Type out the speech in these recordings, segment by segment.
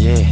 Yeah.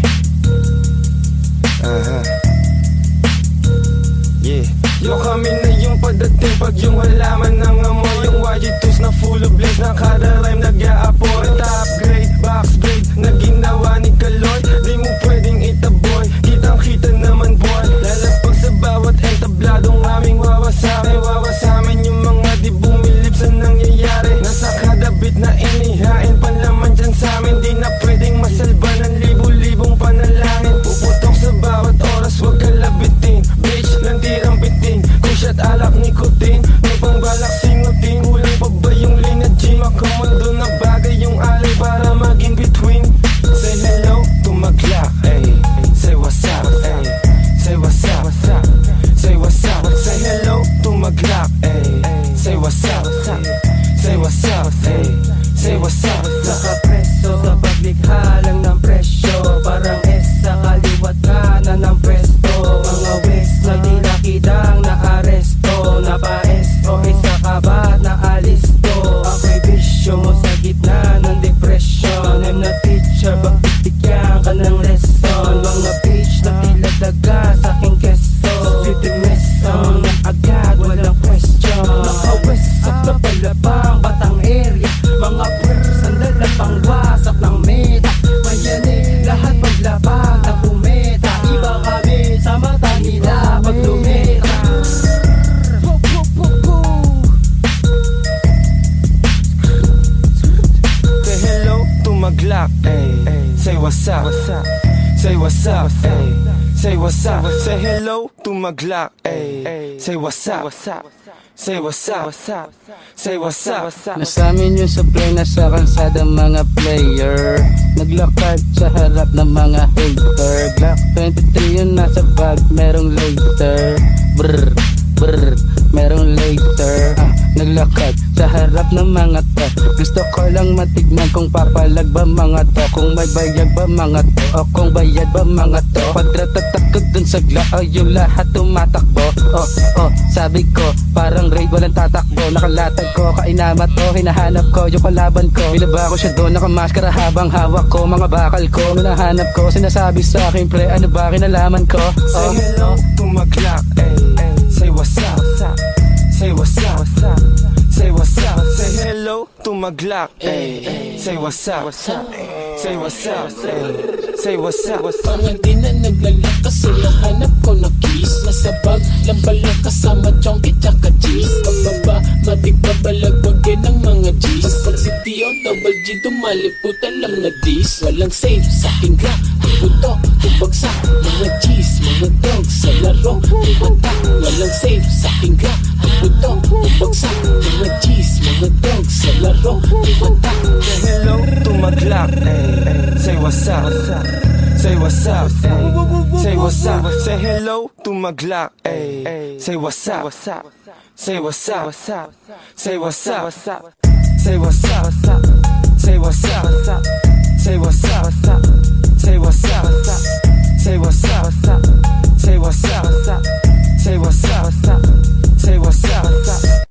Yeah. Yung kami na yung pagdating pag yung halaman ng amoy. Yung YG2s na full of blaze, na kada rhyme nag-a-apoy. Top grade, box grade, na ginawa ni Kaloy. Di mo pwedeng itaboy, kitang kita naman boy. Lalapag sa bawat entabladong aming wawasakin. Wawasamin yung mga di bumilip sa nangyayari. Nasa kada beat na inihain, panlaman dyan sa'min. Di na pwedeng masalba ng libu-libong panalangin. Puputok sa bawat oras, wag kalabitin. Bitch, landirang bitin, kusyat alak nikotin. May pangbalak singutin, kulang pa ba yung lina gym? Makamando na bagay yung alay para maging between. Say hello to my Glock, ayy. Say what's up, ayy. Say what's up, say what's up. Say hello to my Glock, ayy. Say what's up, say what's up, ayy. Say what's up. Nakapreso sa paglikha lang ng presyo, parang S sa kaliwat kanan ng presto. Mga west na di nakidang naaresto, napaesto, isa ka ba na alisto? Ako'y bisyo mo sa gitna ng depression. I'm not teacher, bakit bigyan ka ng lesson? Mga bitch na tila daga sa aking keso, city meson na agad walang question. Naka-west up na palabang batang area, mga pers ang lalapang wasak ng meta. Mayanig lahat paglabag na kumeta, iba kami sa mata nila pag lumeta. Say hello to my Glock, ayy. Say what's up, say what's up, ayy. Say what's up, say hello to my Glock, ayy. Say what's up, say what's up, say what's up. Nasa amin yung supply, nasa kalsada mga player, naglakad sa harap ng mga hater. Glock 23 yun nasa bag, merong later. Brr, brr, merong later. Naglakad sa harap ng mga to. Gusto ko lang matignan kung papalag ba mga to, kung may bayag ba mga to, o kung bayad ba mga to. Pagtratatak ko dun sa Glock, yung lahat tumatakbo. Sabi ko, parang raid walang tatakbo. Nakalatag ko, kainama to, hinahanap ko yung kalaban ko. Binaba ko siya doon, nakamaskara habang hawak ko mga bakal ko. Hinahanap ko, sinasabi sa akin, pre, ano ba kinalaman ko? Say hello to my Glock, ayy. Say what's up, say what's up, say what's up. Say hello to my Glock, ayy. Say what's up, say what's up, say what's up. Parang di na naglalakas, hinahanap ko na keys. Nasa bag, lambalang kasama chonky tsaka cheese. Pagbaba, matigpabalagbagin ng mga G's. Pag si Tio, double G, dumaliputan lang na dis. Walang safe sa aking Glock, ang puto, bubagsak. Mga G's, mga dogs, sa laro, bumatak. Walang safe sa aking Glock, ang puto, bubagsak. Mga G's, mga dogs, sa laro, bumatak. Say hello to my Glock, ayy. Say what's up, say what's up, ayy. Say what's up, say hello to my Glock, ayy. Say what's up, say what's up, say what's up, say what's up, say what's up, say what's up, say what's up, say what's up, say what's up, say what's up, say what's up.